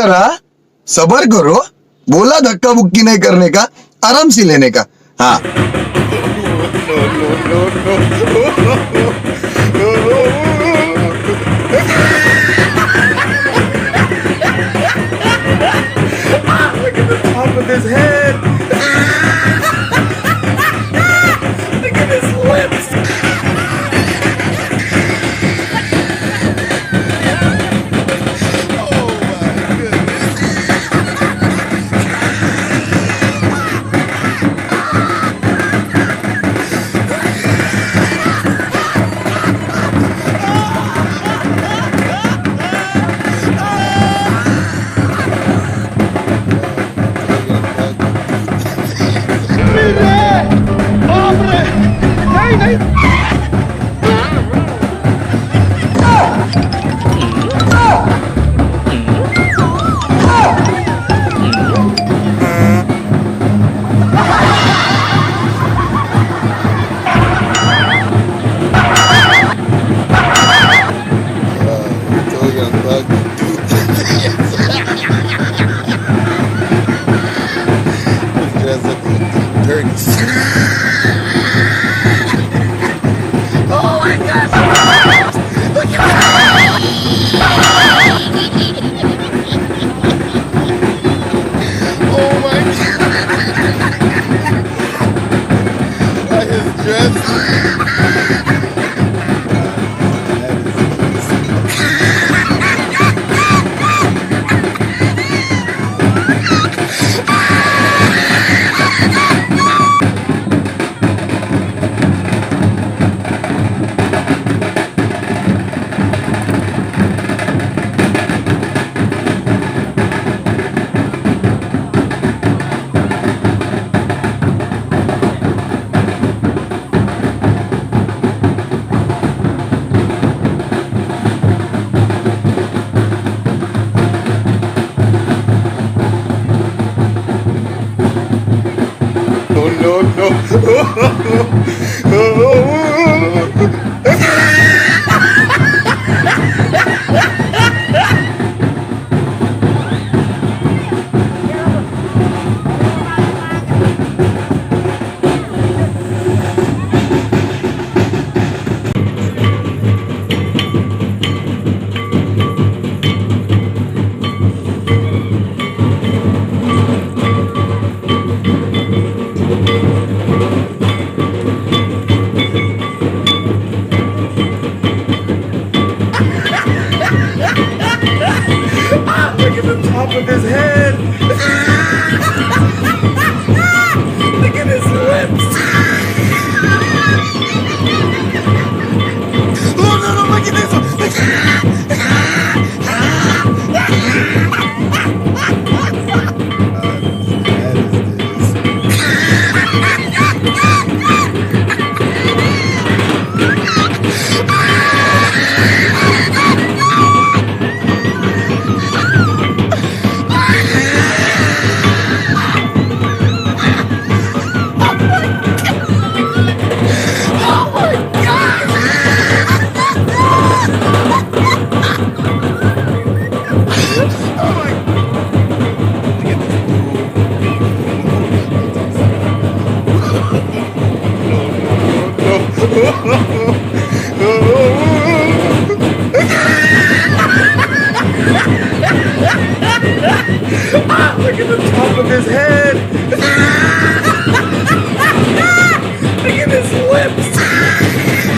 जरा सबर करो, बोला धक्का बुक्की नहीं करने का, आराम से लेने का. हाँ. Look at the top of his head. Look at his lips. Look at the top of his head. Look at his lips. Oh no, no, look at this one. Look at the top of his head.